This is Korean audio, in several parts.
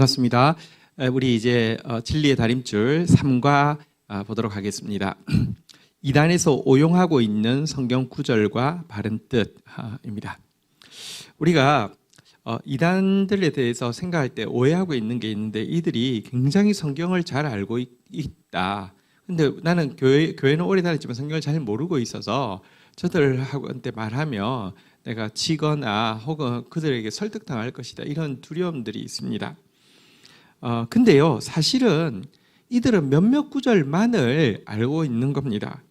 반갑습니다. 우리 이제 진리의 다림줄 3과 보도록 하겠습니다. 이단에서 오용하고 있는 성경 구절과 바른 뜻입니다. 우리가 이단들에 대해서 생각할 때 오해하고 있는 게 있는데, 이들이 굉장히 성경을 잘 알고 있다. 근데 나는 교회는 오래 다녔지만 성경을 잘 모르고 있어서 저들한테 말하면 내가 지거나 혹은 그들에게 설득당할 것이다, 이런 두려움들이 있습니다. 근데요, 사실은 이들은 몇몇 구절만을 알고 있는 겁니다.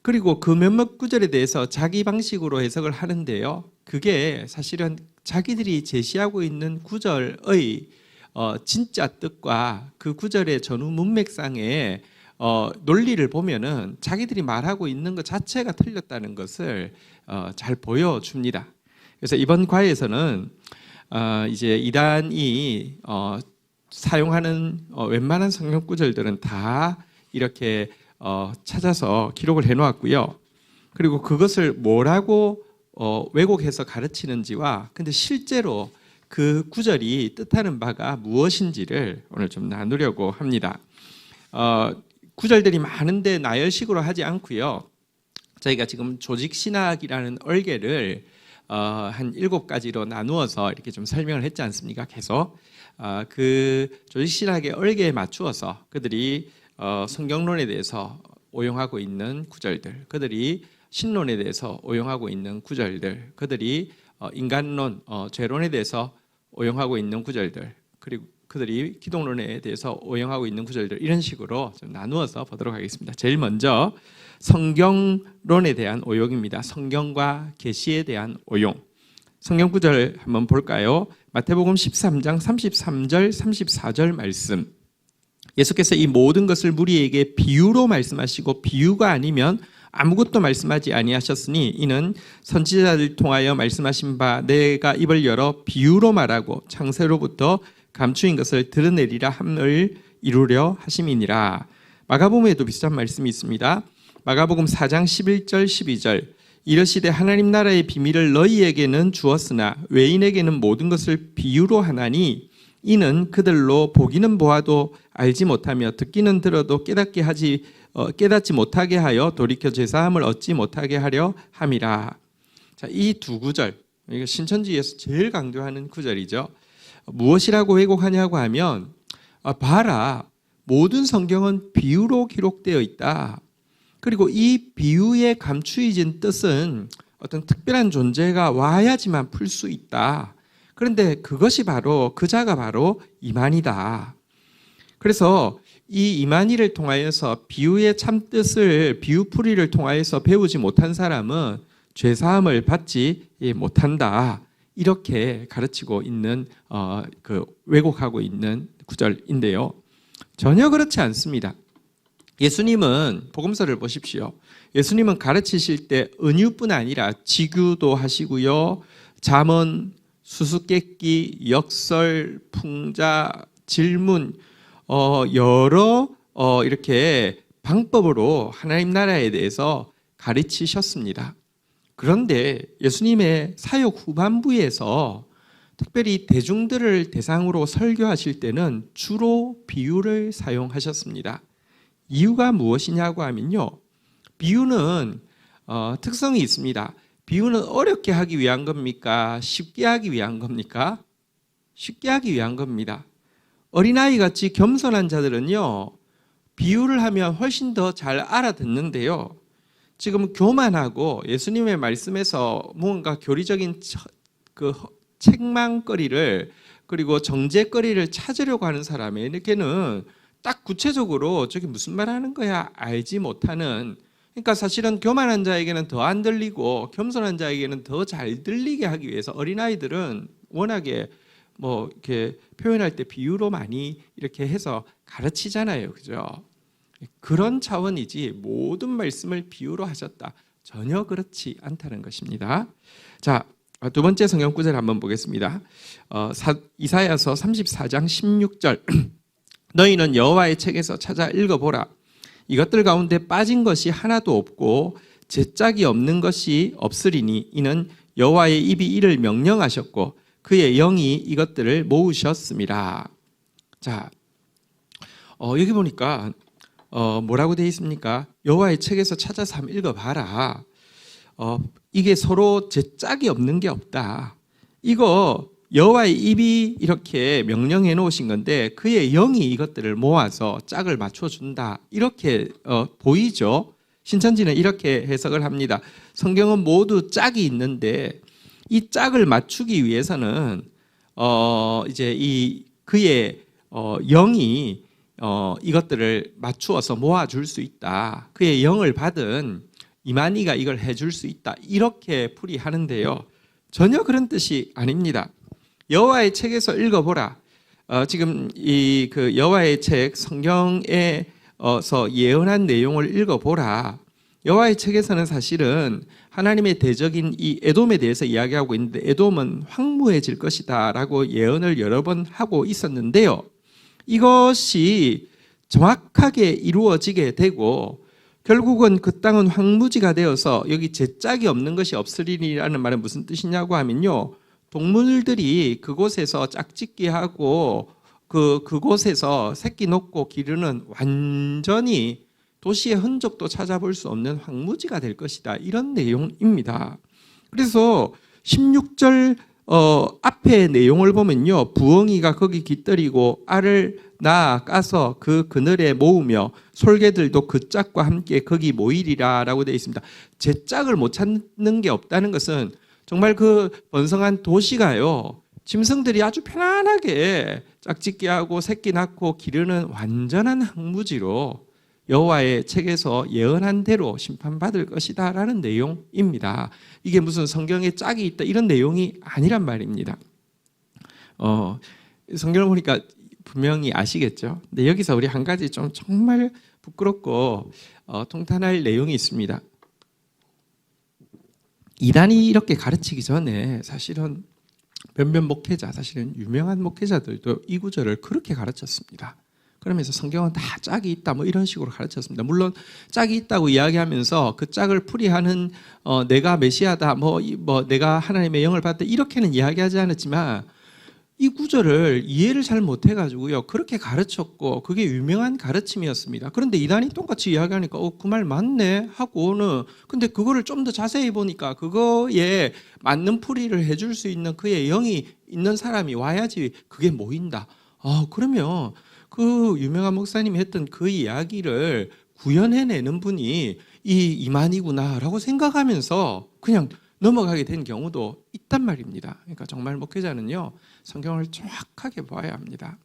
그리고 그 몇몇 구절에 대해서 자기 방식으로 해석을 하는데요, 그게 사실은 자기들이 제시하고 있는 구절의 진짜 뜻과 그 구절의 전후 문맥상의 논리를 보면은 자기들이 말하고 있는 것 자체가 틀렸다는 것을 잘 보여줍니다. 그래서 이번 과에서는 이제 이단이 사용하는 웬만한 성경 구절들은 다 이렇게 찾아서 기록을 해놓았고요. 그리고 그것을 뭐라고 왜곡해서 가르치는지와, 근데 실제로 그 구절이 뜻하는 바가 무엇인지를 오늘 좀 나누려고 합니다. 구절들이 많은데 나열식으로 하지 않고요. 저희가 지금 조직신학이라는 얼개를 한 7가지로 나누어서 이렇게 좀 설명을 했지 않습니까? 계속 그 조직신학의 얼개에 맞추어서 그들이 성경론에 대해서 오용하고 있는 구절들, 그들이 신론에 대해서 오용하고 있는 구절들, 그들이 인간론, 죄론에 대해서 오용하고 있는 구절들, 그리고 그들이 기독론에 대해서 오용하고 있는 구절들, 이런 식으로 좀 나누어서 보도록 하겠습니다. 제일 먼저 성경론에 대한 오용입니다. 성경과 계시에 대한 오용. 성경 구절 한번 볼까요? 마태복음 13장 33절 34절 말씀. 예수께서 이 모든 것을 무리에게 비유로 말씀하시고 비유가 아니면 아무것도 말씀하지 아니하셨으니 이는 선지자를 통하여 말씀하신 바 내가 입을 열어 비유로 말하고 창세로부터 감추인 것을 드러내리라 함을 이루려 하심이니라. 마가복음에도 비슷한 말씀이 있습니다. 마가복음 4장 11절 12절. 이르시되 하나님 나라의 비밀을 너희에게는 주었으나 외인에게는 모든 것을 비유로 하나니 이는 그들로 보기는 보아도 알지 못하며 듣기는 들어도 깨닫지 못하게 하여 돌이켜 죄사함을 얻지 못하게 하려 함이라. 자, 이 두 구절, 이거 신천지에서 제일 강조하는 구절이죠. 무엇이라고 왜곡하냐고 하면 봐라, 모든 성경은 비유로 기록되어 있다. 그리고 이 비유에 감추어진 뜻은 어떤 특별한 존재가 와야지만 풀 수 있다. 그런데 그것이 바로, 그자가 바로 이만희다. 그래서 이 이만희를 통하여서 비유의 참뜻을, 비유풀이를 통하여서 배우지 못한 사람은 죄사함을 받지 못한다. 이렇게 가르치고 있는 왜곡하고 있는 구절인데요, 전혀 그렇지 않습니다. 예수님은, 복음서를 보십시오. 예수님은 가르치실 때 은유뿐 아니라 지규도 하시고요, 잠언, 수수께끼, 역설, 풍자, 질문, 여러 이렇게 방법으로 하나님 나라에 대해서 가르치셨습니다. 그런데 예수님의 사역 후반부에서 특별히 대중들을 대상으로 설교하실 때는 주로 비유를 사용하셨습니다. 이유가 무엇이냐고 하면요, 비유는 특성이 있습니다. 비유는 어렵게 하기 위한 겁니까? 쉽게 하기 위한 겁니까? 쉽게 하기 위한 겁니다. 어린아이같이 겸손한 자들은요, 비유를 하면 훨씬 더 잘 알아듣는데요, 지금 교만하고 예수님의 말씀에서 뭔가 교리적인 그 책망거리를, 그리고 정죄거리를 찾으려고 하는 사람에게는 딱 구체적으로 저게 무슨 말 하는 거야 알지 못하는, 그러니까 사실은 교만한 자에게는 더 안 들리고 겸손한 자에게는 더 잘 들리게 하기 위해서 어린아이들은 워낙에 뭐 이렇게 표현할 때 비유로 많이 이렇게 해서 가르치잖아요. 그죠? 그런 차원이지 모든 말씀을 비유로 하셨다, 전혀 그렇지 않다는 것입니다. 자, 두 번째 성경 구절 한번 보겠습니다. 이사야서 34장 16절. 너희는 여호와의 책에서 찾아 읽어보라. 이것들 가운데 빠진 것이 하나도 없고 제짝이 없는 것이 없으리니 이는 여호와의 입이 이를 명령하셨고 그의 영이 이것들을 모으셨음이라. 자, 여기 보니까 뭐라고 되어 있습니까? 여호와의 책에서 찾아서 한번 읽어봐라. 이게 서로 제 짝이 없는 게 없다. 이거 여호와의 입이 이렇게 명령해 놓으신 건데 그의 영이 이것들을 모아서 짝을 맞춰준다. 이렇게 보이죠? 신천지는 이렇게 해석을 합니다. 성경은 모두 짝이 있는데 이 짝을 맞추기 위해서는 이제 이 그의 영이 이것들을 맞추어서 모아줄 수 있다. 그의 영을 받은 이만희가 이걸 해줄 수 있다. 이렇게 풀이하는데요. 전혀 그런 뜻이 아닙니다. 여호와의 책에서 읽어보라. 지금 이 그 여호와의 책 성경에서 예언한 내용을 읽어보라. 여호와의 책에서는 사실은 하나님의 대적인 이 에돔에 대해서 이야기하고 있는데 에돔은 황무해질 것이다라고 예언을 여러 번 하고 있었는데요. 이것이 정확하게 이루어지게 되고 결국은 그 땅은 황무지가 되어서 여기 제 짝이 없는 것이 없으리라는 말은 무슨 뜻이냐고 하면요. 동물들이 그곳에서 짝짓기 하고 그곳에서 새끼 놓고 기르는 완전히 도시의 흔적도 찾아볼 수 없는 황무지가 될 것이다. 이런 내용입니다. 그래서 16절 앞에 내용을 보면요. 부엉이가 거기 깃들이고 알을 낳아 까서 그 그늘에 모으며 솔개들도 그 짝과 함께 거기 모이리라 라고 되어 있습니다. 제 짝을 못 찾는 게 없다는 것은 정말 그 번성한 도시가요. 짐승들이 아주 편안하게 짝짓기 하고 새끼 낳고 기르는 완전한 황무지로 여호와의 책에서 예언한 대로 심판받을 것이다 라는 내용입니다. 이게 무슨 성경에 짝이 있다 이런 내용이 아니란 말입니다. 성경을 보니까 분명히 아시겠죠. 근데 여기서 우리 한 가지 좀 정말 부끄럽고 통탄할 내용이 있습니다. 이단이 이렇게 가르치기 전에 사실은 몇몇 목회자, 사실은 유명한 목회자들도 이 구절을 그렇게 가르쳤습니다. 그러면서 성경은 다 짝이 있다 뭐 이런 식으로 가르쳤습니다. 물론 짝이 있다고 이야기하면서 그 짝을 풀이하는 내가 메시아다 뭐 내가 하나님의 영을 받다 이렇게는 이야기하지 않았지만 이 구절을 이해를 잘 못해가지고요 그렇게 가르쳤고 그게 유명한 가르침이었습니다. 그런데 이단이 똑같이 이야기하니까 그 말 맞네 하고는 근데 그거를 좀 더 자세히 보니까 그거에 맞는 풀이를 해줄 수 있는 그의 영이 있는 사람이 와야지 그게 모인다. 그러면 그 유명한 목사님이 했던 그 이야기를 구현해내는 분이 이 이만희구나라고 생각하면서 그냥 넘어가게 된 경우도 있단 말입니다. 그러니까 정말 목회자는요 성경을 정확하게 보아야 합니다.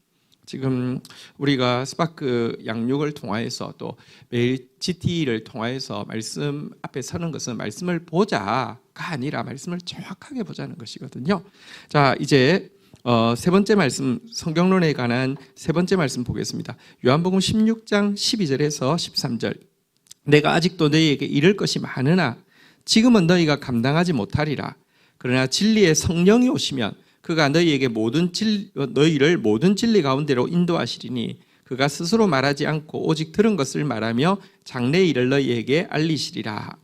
지금 우리가 스파크 양육을 통하여서 또 매일 GT를 통하여서 말씀 앞에 서는 것은 말씀을 보자가 아니라 말씀을 정확하게 보자는 것이거든요. 자, 이제 세 번째 말씀, 성경론에 관한 세 번째 말씀 보겠습니다. 요한복음 16장 12절에서 13절. 내가 아직도 너희에게 이를 것이 많으나 지금은 너희가 감당하지 못하리라. 그러나 진리의 성령이 오시면 그가 너희를 모든 진리 가운데로 인도하시리니 그가 스스로 말하지 않고 오직 들은 것을 말하며 장래의 일을 너희에게 알리시리라.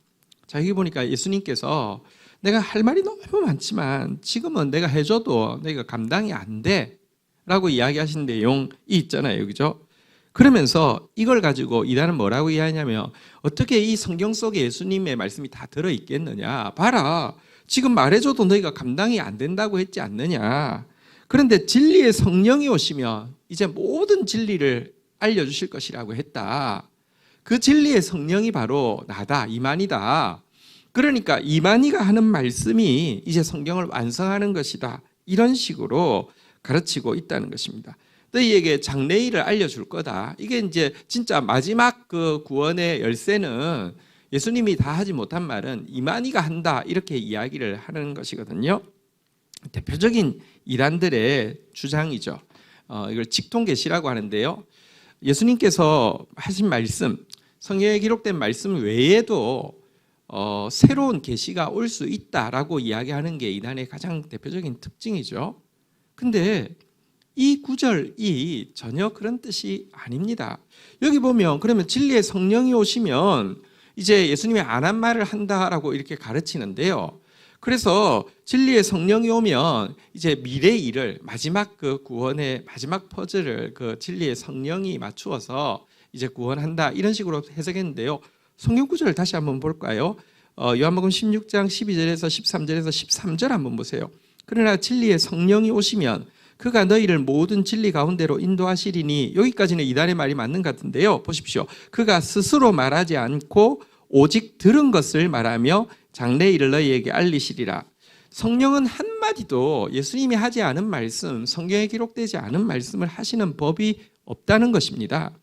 자, 여기 보니까 예수님께서 내가 할 말이 너무 많지만 지금은 내가 해줘도 너희가 감당이 안 돼 라고 이야기하신 내용이 있잖아요. 그죠? 그러면서 이걸 가지고 이단은 뭐라고 이야기하냐면 어떻게 이 성경 속에 예수님의 말씀이 다 들어있겠느냐. 봐라. 지금 말해줘도 너희가 감당이 안 된다고 했지 않느냐. 그런데 진리의 성령이 오시면 이제 모든 진리를 알려주실 것이라고 했다. 그 진리의 성령이 바로 나다. 이만희다. 그러니까 이만희가 하는 말씀이 이제 성경을 완성하는 것이다. 이런 식으로 가르치고 있다는 것입니다. 너희에게 장래일을 알려줄 거다. 이게 이제 진짜 마지막 그 구원의 열쇠는 예수님이 다 하지 못한 말은 이만희가 한다. 이렇게 이야기를 하는 것이거든요. 대표적인 이단들의 주장이죠. 이걸 직통계시라고 하는데요. 예수님께서 하신 말씀, 성경에 기록된 말씀 외에도 새로운 계시가 올 수 있다라고 이야기하는 게 이단의 가장 대표적인 특징이죠. 근데 이 구절이 전혀 그런 뜻이 아닙니다. 여기 보면 그러면 진리의 성령이 오시면 이제 예수님이 안 한 말을 한다라고 이렇게 가르치는데요. 그래서 진리의 성령이 오면 이제 미래 일을 마지막 그 구원의 마지막 퍼즐을 그 진리의 성령이 맞추어서 이제 구원한다 이런 식으로 해석했는데요. 성경 구절을 다시 한번 볼까요? 요한복음 16장 12절에서 13절에서 13절 한번 보세요. 그러나 진리의 성령이 오시면 그가 너희를 모든 진리 가운데로 인도하시리니, 여기까지는 이단의 말이 맞는 것 같은데요. 보십시오. 그가 스스로 말하지 않고 오직 들은 것을 말하며 장래 일을 너희에게 알리시리라. 성령은 한마디도 예수님이 하지 않은 말씀, 성경에 기록되지 않은 말씀을 하시는 법이 없다는 것입니다.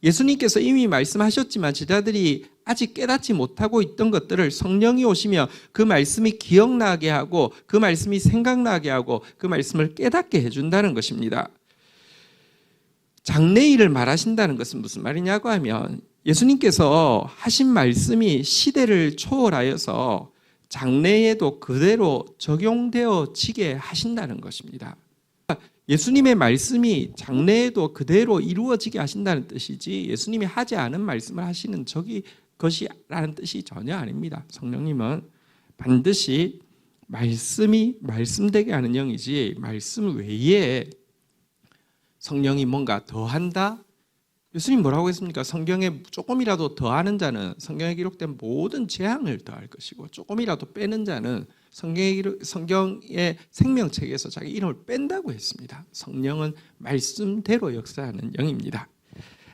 예수님께서 이미 말씀하셨지만 제자들이 아직 깨닫지 못하고 있던 것들을 성령이 오시며 그 말씀이 기억나게 하고 그 말씀이 생각나게 하고 그 말씀을 깨닫게 해준다는 것입니다. 장래일을 말하신다는 것은 무슨 말이냐고 하면 예수님께서 하신 말씀이 시대를 초월하여서 장래에도 그대로 적용되어지게 하신다는 것입니다. 예수님의 말씀이 장래에도 그대로 이루어지게 하신다는 뜻이지 예수님이 하지 않은 말씀을 하시는 것이라는 뜻이 전혀 아닙니다. 성령님은 반드시 말씀이 말씀되게 하는 영이지 말씀 외에 성령이 뭔가 더한다? 예수님 뭐라고 했습니까? 성경에 조금이라도 더하는 자는 성경에 기록된 모든 재앙을 더할 것이고 조금이라도 빼는 자는 성경의 생명책에서 자기 이름을 뺀다고 했습니다. 성령은 말씀대로 역사하는 영입니다.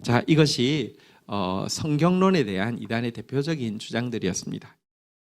자, 이것이 성경론에 대한 이단의 대표적인 주장들이었습니다.